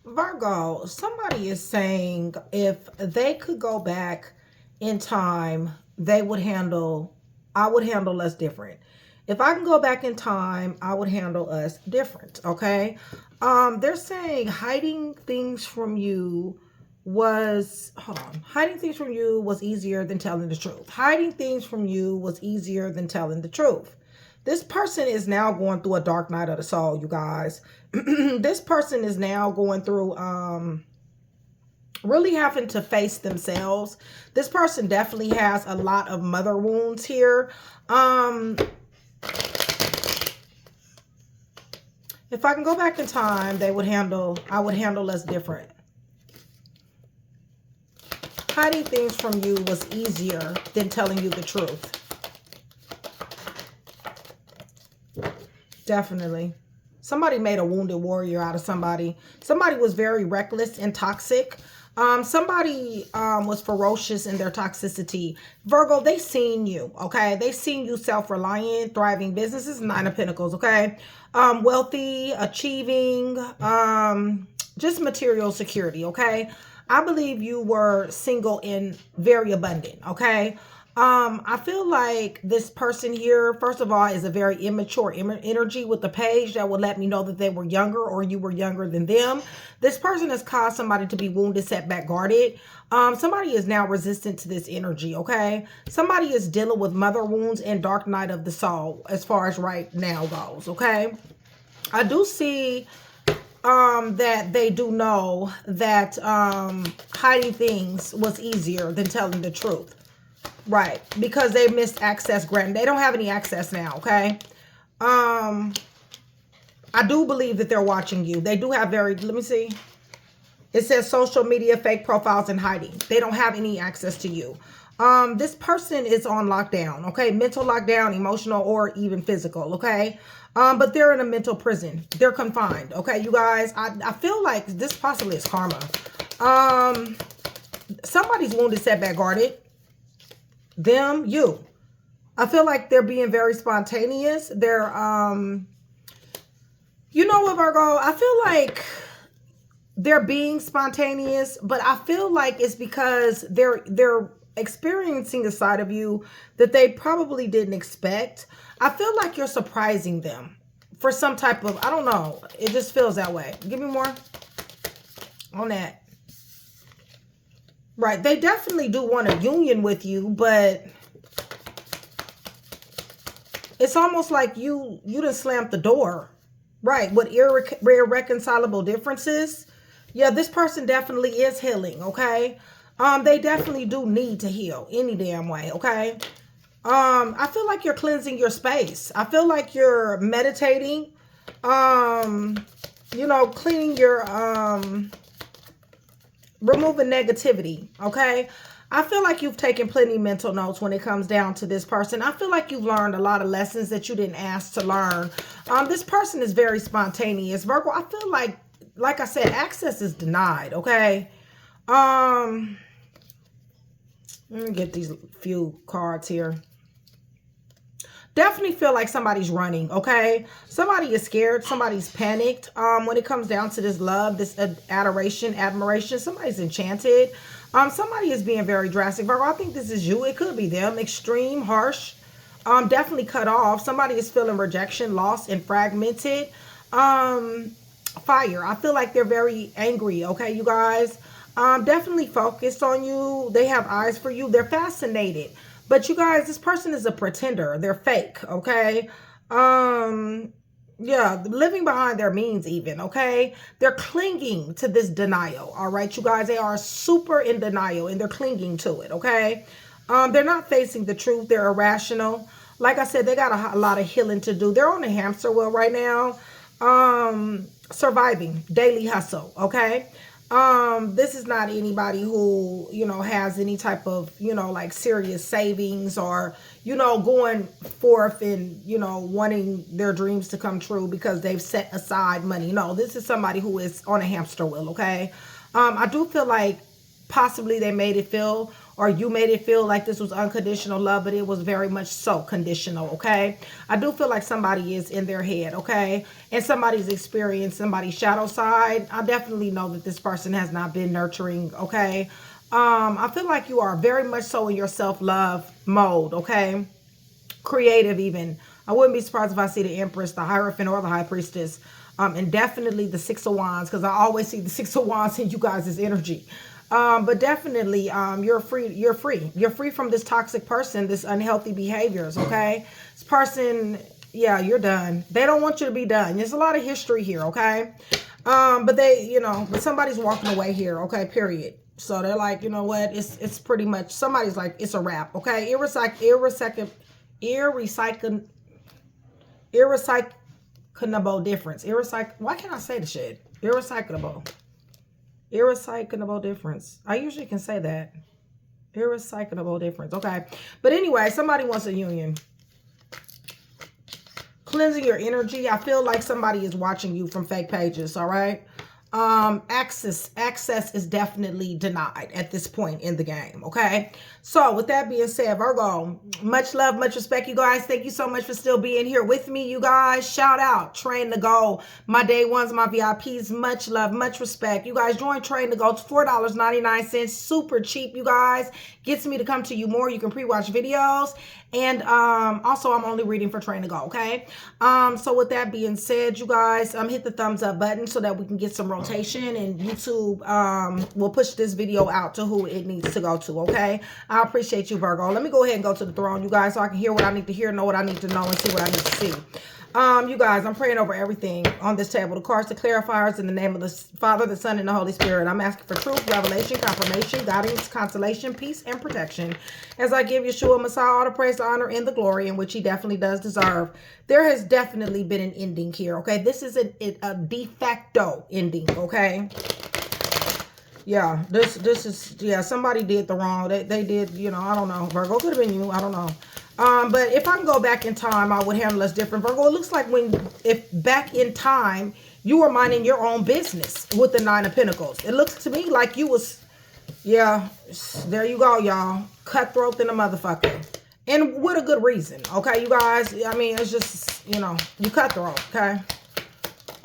Virgo, somebody is saying if they could go back in time, they would handle, I would handle us different. If I can go back in time, I would handle us different. Okay. They're saying hiding things from you was, hold on, hiding things from you was easier than telling the truth. Hiding things from you was easier than telling the truth. This person is now going through a dark night of the soul, you guys. This person is now going through really having to face themselves. This person definitely has a lot of mother wounds here. If I can go back in time, I would handle us different. Hiding things from you was easier than telling you the truth. Definitely. Somebody made a wounded warrior out of somebody. Somebody was very reckless and toxic. Somebody was ferocious in their toxicity. Virgo, they seen you, okay? They seen you self-reliant, thriving businesses, Nine of Pentacles, okay? Wealthy, achieving, just material security, okay? I believe you were single and very abundant, okay? I feel like this person here, first of all, is a very immature energy with the page that would let me know that they were younger or you were younger than them. This person has caused somebody to be wounded, setback, guarded. Somebody is now resistant to this energy, okay? Somebody is dealing with mother wounds and dark night of the soul as far as right now goes, okay? I do see that they do know that hiding things was easier than telling the truth. Right, because they missed access granted. They don't have any access now, okay? I do believe that they're watching you. They do have very, let me see. It says social media, fake profiles, and hiding. They don't have any access to you. This person is on lockdown, okay? Mental lockdown, emotional, or even physical, okay? But they're in a mental prison. They're confined, okay, you guys? I feel like this possibly is karma. Somebody's wounded, setback, guarded. Them, you. I feel like they're being very spontaneous. They're, you know what, Virgo? I feel like they're being spontaneous, but I feel like it's because they're experiencing a side of you that they probably didn't expect. I feel like you're surprising them for some type of, I don't know. It just feels that way. Give me more on that. Right. They definitely do want a union with you, but it's almost like you done slammed the door. Right. With irreconcilable differences. Yeah, this person definitely is healing. Okay. They definitely do need to heal any damn way. Okay. I feel like you're cleansing your space. I feel like you're meditating. You know, cleaning your, removing negativity, okay? I feel like you've taken plenty mental notes when it comes down to this person. I feel like you've learned a lot of lessons that you didn't ask to learn. This person is very spontaneous. Virgo, I feel like I said, access is denied, okay? Let me get these few cards here. Definitely feel like somebody's running, okay? Somebody is scared. Somebody's panicked. When it comes down to this love, this adoration, admiration, somebody's enchanted. Somebody is being very drastic. Virgo, I think this is you. It could be them. Extreme, harsh, definitely cut off. Somebody is feeling rejection, lost, and fragmented. Fire. I feel like they're very angry, okay, you guys? Definitely focused on you. They have eyes for you. They're fascinated. But you guys, this person is a pretender. They're fake, okay? Yeah, living behind their means even, okay? They're clinging to this denial, all right, you guys? They are super in denial and they're clinging to it, okay? They're not facing the truth. They're irrational. Like I said, they got a lot of healing to do. They're on a hamster wheel right now. Surviving, daily hustle, okay? This is not anybody who, you know, has any type of, you know, like serious savings or, you know, going forth and, you know, wanting their dreams to come true because they've set aside money. No, this is somebody who is on a hamster wheel, okay? I do feel like possibly they made it feel or you made it feel like this was unconditional love, but it was very much so conditional, okay? I do feel like somebody is in their head, okay? And somebody's experienced somebody's shadow side. I definitely know that this person has not been nurturing, okay? I feel like you are very much so in your self-love mode, okay? Creative even. I wouldn't be surprised if I see the Empress, the Hierophant, or the High Priestess. And definitely the Six of Wands, because I always see the Six of Wands in you guys' energy. But definitely, you're free. You're free. You're free from this toxic person, this unhealthy behaviors, okay? This person, yeah, you're done. They don't want you to be done. There's a lot of history here, okay? But they, you know, but somebody's walking away here, okay, period. So they're like, you know what? It's pretty much, somebody's like, it's a wrap, okay? Irrecyclable difference. Why can't I say the shit? Irrecyclable difference. I usually can say that. Irrecyclable difference. Okay. But anyway, somebody wants a union. Cleansing your energy. I feel like somebody is watching you from fake pages. All right. Access is definitely denied at this point in the game. Okay. So with that being said, Virgo, much love, much respect, you guys. Thank you so much for still being here with me, you guys. Shout out Train to Go, my day ones, my VIPs. Much love, much respect, you guys. Join Train to Go. It's $4.99, super cheap, you guys. Gets me to come to you more. You can pre-watch videos, and also I'm only reading for Train to Go. Okay. So with that being said, you guys, hit the thumbs up button so that we can get some rotation, and YouTube will push this video out to who it needs to go to. Okay. I appreciate you, Virgo. Let me go ahead and go to the throne, you guys, so I can hear what I need to hear, know what I need to know, and see what I need to see. You guys, I'm praying over everything on this table. The cards, the clarifiers, in the name of the Father, the Son, and the Holy Spirit. I'm asking for truth, revelation, confirmation, guidance, consolation, peace, and protection. As I give Yeshua Messiah all the praise, the honor, and the glory in which he definitely does deserve. There has definitely been an ending here, okay? This is a de facto ending, okay? Yeah, this is, yeah, somebody did the wrong. They did, you know, I don't know. Virgo, could have been you. I don't know. But if I can go back in time, I would handle this different. Virgo, it looks like if back in time, you were minding your own business with the Nine of Pentacles. It looks to me like you was, yeah, there you go, y'all. Cutthroat than a motherfucker. And with a good reason, okay, you guys? I mean, it's just, you know, you cutthroat, okay?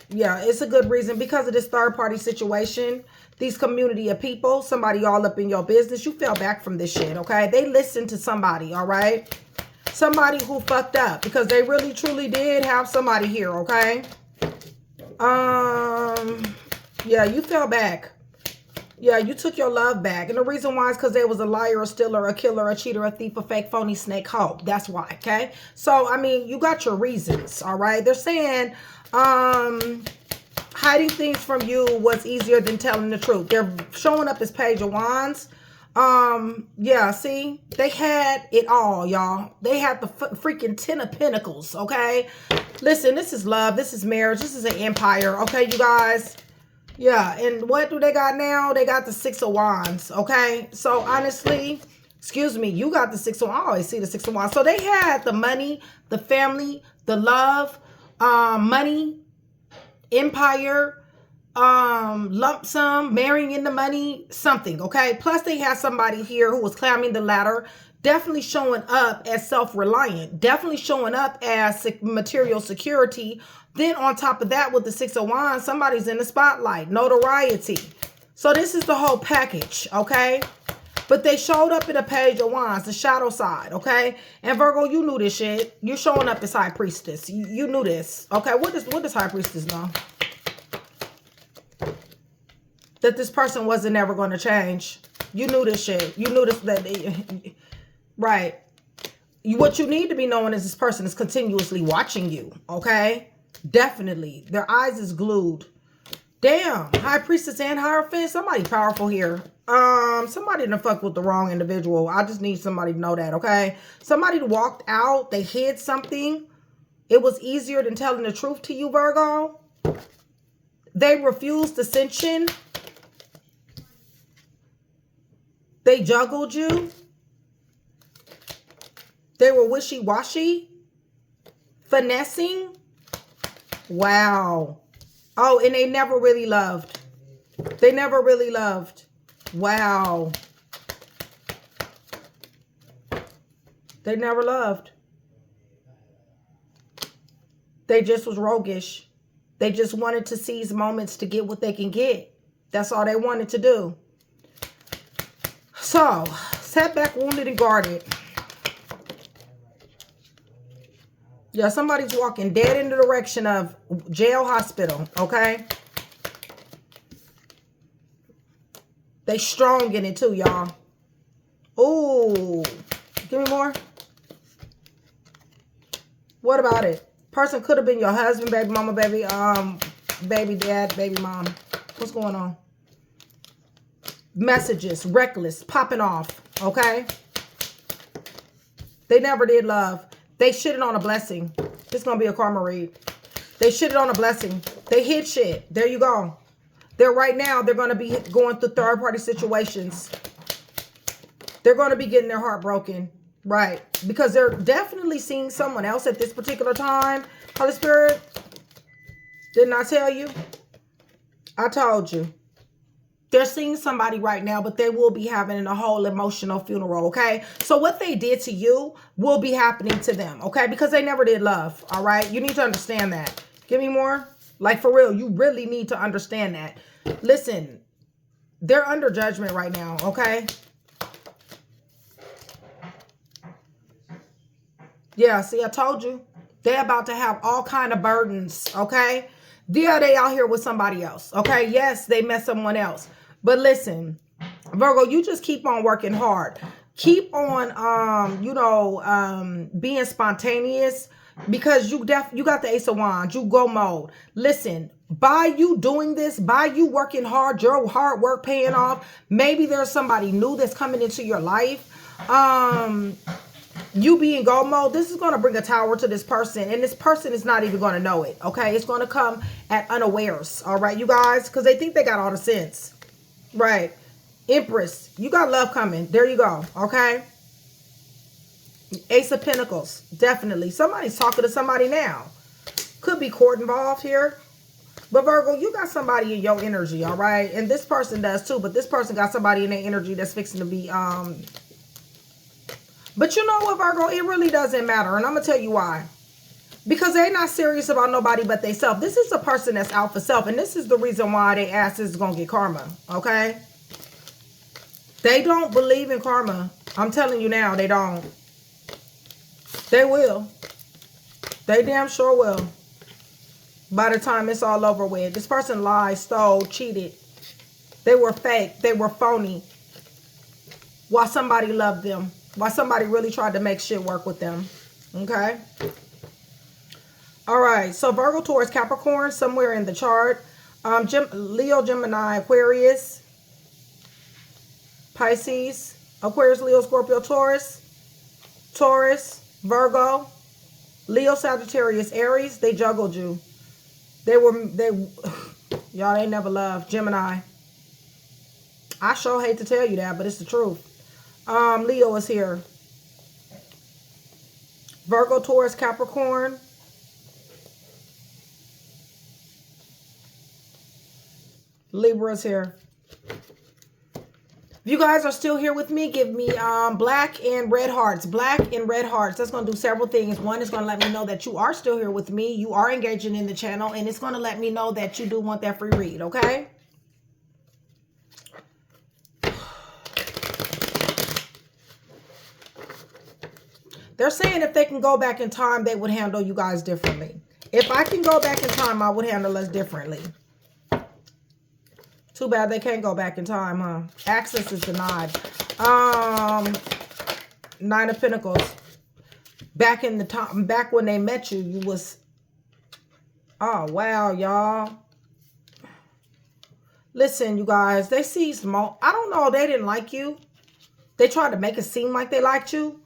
Yeah, it's a good reason because of this third-party situation. These community of people, somebody all up in your business, you fell back from this shit, okay? They listened to somebody, all right? Somebody who fucked up, because they really truly did have somebody here, okay? Yeah, you fell back. Yeah, you took your love back. And the reason why is because there was a liar, a stealer, a killer, a cheater, a thief, a fake, phony, snake, hoe. That's why, okay? So, I mean, you got your reasons, all right? They're saying, hiding things from you was easier than telling the truth. They're showing up as Page of Wands. Yeah, see, they had it all, y'all. They had the freaking 10 of Pentacles, okay? Listen, this is love. This is marriage. This is an empire, okay, you guys? Yeah, and what do they got now? They got the 6 of Wands, okay? So, honestly, excuse me, you got the 6 of Wands. I always see the 6 of Wands. So, they had the money, the family, the love, money, empire, lump sum, marrying into money, something, okay? Plus, they had somebody here who was climbing the ladder, definitely showing up as self-reliant, definitely showing up as material security. Then on top of that, with the 6 of Wands, somebody's in the spotlight, notoriety. So this is the whole package, okay? But they showed up in a Page of Wands, the shadow side, okay? And Virgo, you knew this shit. You're showing up as High Priestess. You knew this, okay? What does High Priestess know? That this person wasn't ever going to change. You knew this shit. You knew this, right? What you need to be knowing is this person is continuously watching you, okay? Definitely. Their eyes is glued. Damn. High Priestess and Hierophant. Somebody powerful here. Somebody done fucked with the wrong individual. I just need somebody to know that, okay? Somebody walked out. They hid something. It was easier than telling the truth to you, Virgo. They refused ascension. They juggled you. They were wishy-washy. Finessing. Wow. Oh, and they never really loved. They never really loved. Wow. They never loved. They just was roguish. They just wanted to seize moments to get what they can get. That's all they wanted to do. So, sat back, wounded, and guarded. Yeah, somebody's walking dead in the direction of jail, hospital, okay? They strong in it too, y'all. Ooh. Give me more. What about it? Person could have been your husband, baby mama, baby dad, baby mom. What's going on? Messages, reckless, popping off, okay? They never did love. They shitted on a blessing. This is going to be a karma read. They shitted on a blessing. They hid shit. There you go. They're right now, they're going to be going through third-party situations. They're going to be getting their heart broken. Right. Because they're definitely seeing someone else at this particular time. Holy Spirit, didn't I tell you? I told you. They're seeing somebody right now, but they will be having a whole emotional funeral, okay? So what they did to you will be happening to them, okay? Because they never did love, all right? You need to understand that. Give me more. Like, for real, you really need to understand that. Listen, they're under judgment right now, okay? Yeah, see, I told you. They're about to have all kind of burdens, okay? Yeah, they out here with somebody else, okay? Yes, they met someone else. But listen, Virgo, you just keep on working hard. Keep on, being spontaneous because you got the Ace of Wands. You go mode. Listen, by you doing this, by you working hard, your hard work paying off, maybe there's somebody new that's coming into your life. You being go mode, this is going to bring a tower to this person. And this person is not even going to know it. Okay. It's going to come at unawares. All right, you guys. Because they think they got all the sense. Right. Empress. You got love coming. There you go. Okay. Ace of Pentacles. Definitely. Somebody's talking to somebody now. Could be court involved here. But Virgo, you got somebody in your energy. All right. And this person does too. But this person got somebody in their energy that's fixing to be... But you know what, Virgo? It really doesn't matter. And I'm going to tell you why. Because they're not serious about nobody but they self. This is a person that's out for self. And this is the reason why they ass is going to get karma. Okay? They don't believe in karma. I'm telling you now, they don't. They will. They damn sure will. By the time it's all over with. This person lied, stole, cheated. They were fake. They were phony. While somebody loved them. Why somebody really tried to make shit work with them. Okay. All right. So Virgo, Taurus, Capricorn, somewhere in the chart. Leo, Gemini, Aquarius, Pisces, Aquarius, Leo, Scorpio, Taurus, Virgo, Leo, Sagittarius, Aries. They juggled you. Y'all ain't never loved. Gemini. I sure hate to tell you that, but it's the truth. Leo is here. Virgo, Taurus, Capricorn. Libra is here. If you guys are still here with me, give me black and red hearts. Black and red hearts. That's going to do several things. One is going to let me know that you are still here with me. You are engaging in the channel. And it's going to let me know that you do want that free read. Okay? They're saying if they can go back in time, they would handle you guys differently. If I can go back in time, I would handle us differently. Too bad they can't go back in time, huh? Access is denied. Nine of Pentacles. Back in the time, back when they met you, you was... Oh, wow, y'all. Listen, you guys, they see small... I don't know, they didn't like you. They tried to make it seem like they liked you.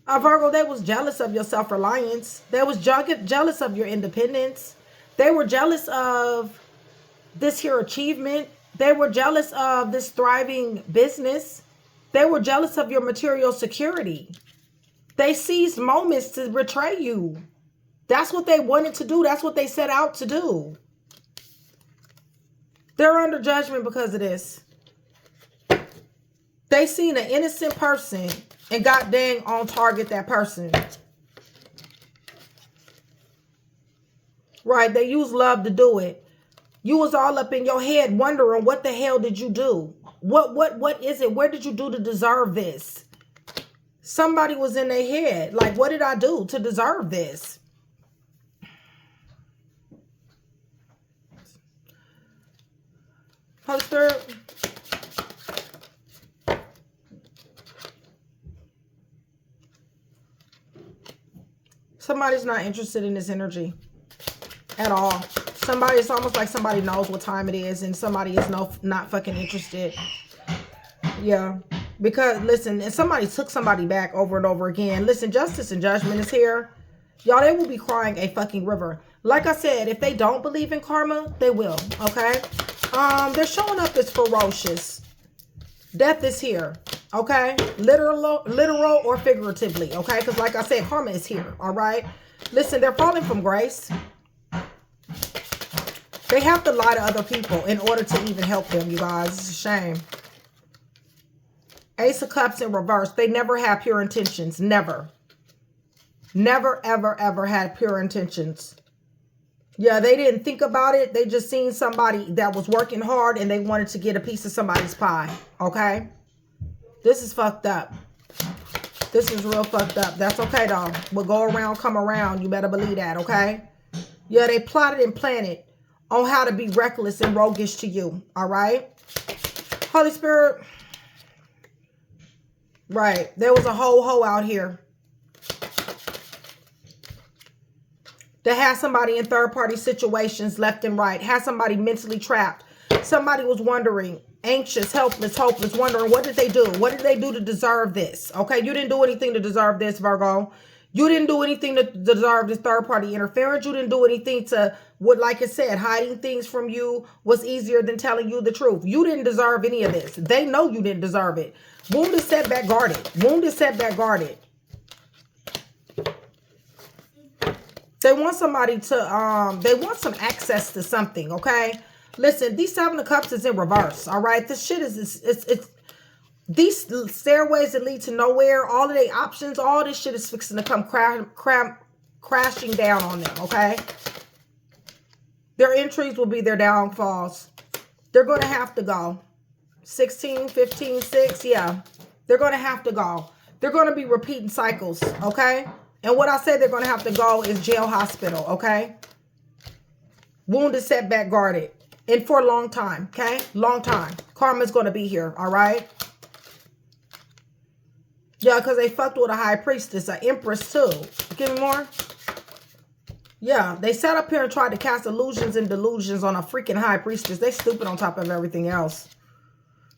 Virgo, they was jealous of your self-reliance. They was jealous of your independence. They were jealous of this here achievement. They were jealous of this thriving business. They were jealous of your material security. They seized moments to betray you. That's what they wanted to do. That's what they set out to do. They're under judgment because of this. They seen an innocent person and got dang on target that person. Right? They use love to do it. You was all up in your head wondering what the hell did you do? What is it? Where did you do to deserve this? Somebody was in their head. Like, what did I do to deserve this? Holy Spirit. Somebody's not interested in this energy at all. Somebody, it's almost like somebody knows what time it is and somebody is not fucking interested. Yeah. Because, listen, and somebody took somebody back over and over again. Listen, justice and judgment is here. Y'all, they will be crying a fucking river. Like I said, if they don't believe in karma, they will, okay? They're showing up as ferocious. Death is here, okay? Literal or figuratively, okay? Because like I said, karma is here, all right? Listen, they're falling from grace. They have to lie to other people in order to even help them, you guys. It's a shame. Ace of Cups in reverse. They never had pure intentions. Never. Never, ever, ever had pure intentions. Yeah, they didn't think about it. They just seen somebody that was working hard and they wanted to get a piece of somebody's pie. Okay? This is fucked up. This is real fucked up. That's okay, though. We'll go around, come around. You better believe that, okay? Yeah, they plotted and planned on how to be reckless and roguish to you. All right? Holy Spirit. Right. There was a whole hoe out here that had somebody in third-party situations left and right. Had somebody mentally trapped. Somebody was wondering, anxious, helpless, hopeless, wondering, what did they do? What did they do to deserve this? Okay, you didn't do anything to deserve this, Virgo. You didn't do anything to deserve this third-party interference. You didn't do anything to, what, like I said, hiding things from you was easier than telling you the truth. You didn't deserve any of this. They know you didn't deserve it. Wounded, setback, guarded. Wounded, setback, guarded. They want somebody to, they want some access to something, okay? Listen, these Seven of Cups is in reverse, all right? This shit is, it's these stairways that lead to nowhere, all of the options, all this shit is fixing to come crashing down on them, okay? Their entries will be their downfalls. They're going to have to go. 16, 15, 6, yeah. They're going to have to go. They're going to be repeating cycles, okay? And what I said they're going to have to go is jail, hospital, okay? Wounded, setback, guarded. And for a long time, okay? Long time. Karma's going to be here, all right? Yeah, because they fucked with a high priestess, an empress too. Give me more. Yeah, they sat up here and tried to cast illusions and delusions on a freaking high priestess. They stupid on top of everything else.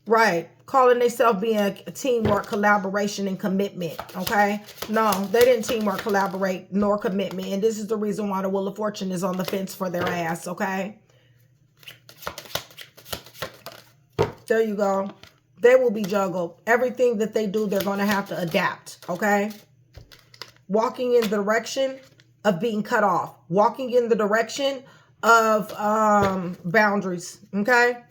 Right. Calling themselves being a teamwork, collaboration, and commitment. Okay? No, they didn't teamwork, collaborate, nor commitment. And this is the reason why the Wheel of Fortune is on the fence for their ass. Okay? There you go. They will be juggled. Everything that they do, they're going to have to adapt. Okay? Walking in the direction of being cut off. Walking in the direction of boundaries. Okay?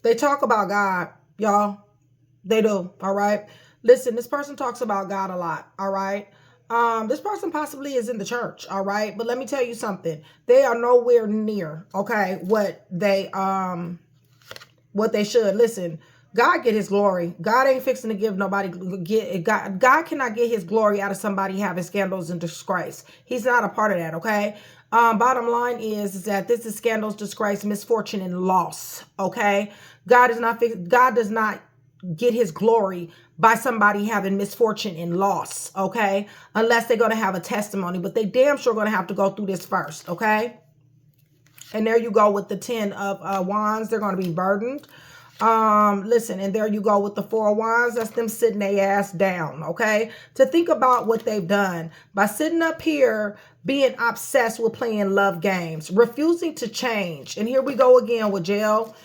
They talk about God, y'all. They do, all right? Listen, this person talks about God a lot, all right? This person possibly is in the church, all right? But let me tell you something. They are nowhere near, okay, what they should. Listen, God get his glory. God ain't fixing to give nobody, God cannot get his glory out of somebody having scandals and disgrace. He's not a part of that, okay? Bottom line is that this is scandals, disgrace, misfortune, and loss, okay? God does not get his glory by somebody having misfortune and loss, okay? Unless they're going to have a testimony, but they damn sure going to have to go through this first, okay? And there you go with the 10 of Wands. They're going to be burdened. Listen, and there you go with the 4 of Wands. That's them sitting their ass down, okay? To think about what they've done by sitting up here being obsessed with playing love games, refusing to change. And here we go again with jail.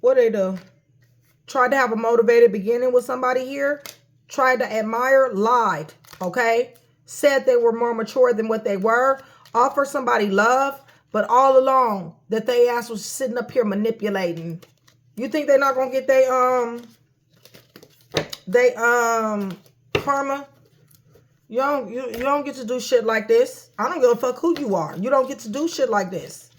What they do? Tried to have a motivated beginning with somebody here. Tried to admire, lied, okay? Said they were more mature than what they were. Offer somebody love, But all along that they ass was sitting up here manipulating. You think they're not gonna get they karma? You don't get to do shit like this. I don't give a fuck who you are. You don't get to do shit like this.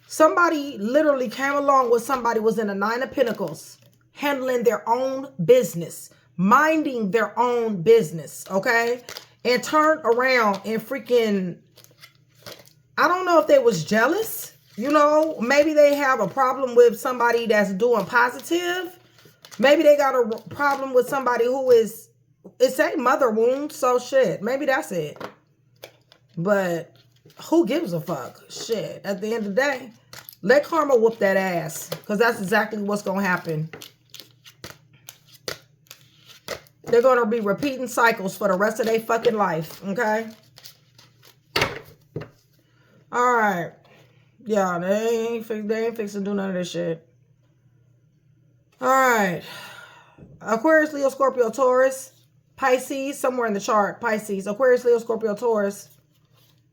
Somebody literally came along with somebody was in a 9 of Pentacles, handling their own business, minding their own business, okay? And turned around and freaking, I don't know if they was jealous, you know, maybe they have a problem with somebody that's doing positive. Maybe they got a problem with somebody who is, it's a mother wound, so shit, maybe that's it. But who gives a fuck? Shit, at the end of the day, let karma whoop that ass, because that's exactly what's going to happen. They're going to be repeating cycles for the rest of their fucking life, okay? All right. Yeah, they ain't fixing to do none of this shit. All right. Aquarius, Leo, Scorpio, Taurus, Pisces, somewhere in the chart. Pisces, Aquarius, Leo, Scorpio, Taurus.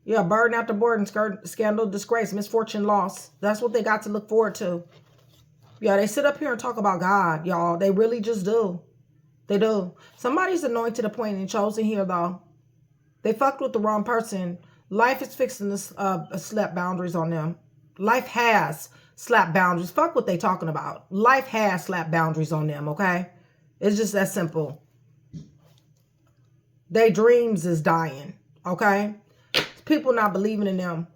Yeah, burden after burden, scandal, disgrace, misfortune, loss. That's what they got to look forward to. Yeah, they sit up here and talk about God, y'all. They really just do. They do. Somebody's anointed, appointed, and chosen here, though. They fucked with the wrong person. Life is fixing to slap boundaries on them. Life has slapped boundaries. Fuck what they talking about. Life has slapped boundaries on them, okay? It's just that simple. Their dreams is dying, okay? People not believing in them.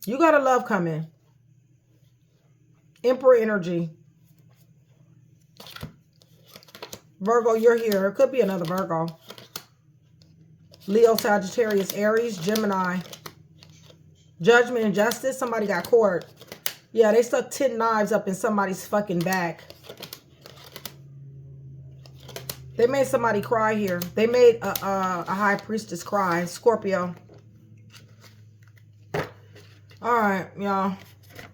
You got a love coming. Emperor energy. Virgo, you're here. It could be another Virgo. Leo, Sagittarius, Aries, Gemini. Judgment and justice. Somebody got caught. Yeah, they stuck 10 knives up in somebody's fucking back. They made somebody cry here. They made a high priestess cry. Scorpio. All right, y'all.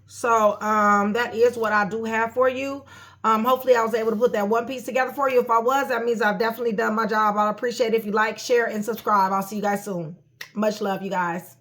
So, that is what I do have for you. Hopefully I was able to put that one piece together for you. If I was, that means I've definitely done my job. I'd appreciate it if you like, share, and subscribe. I'll see you guys soon. Much love, you guys.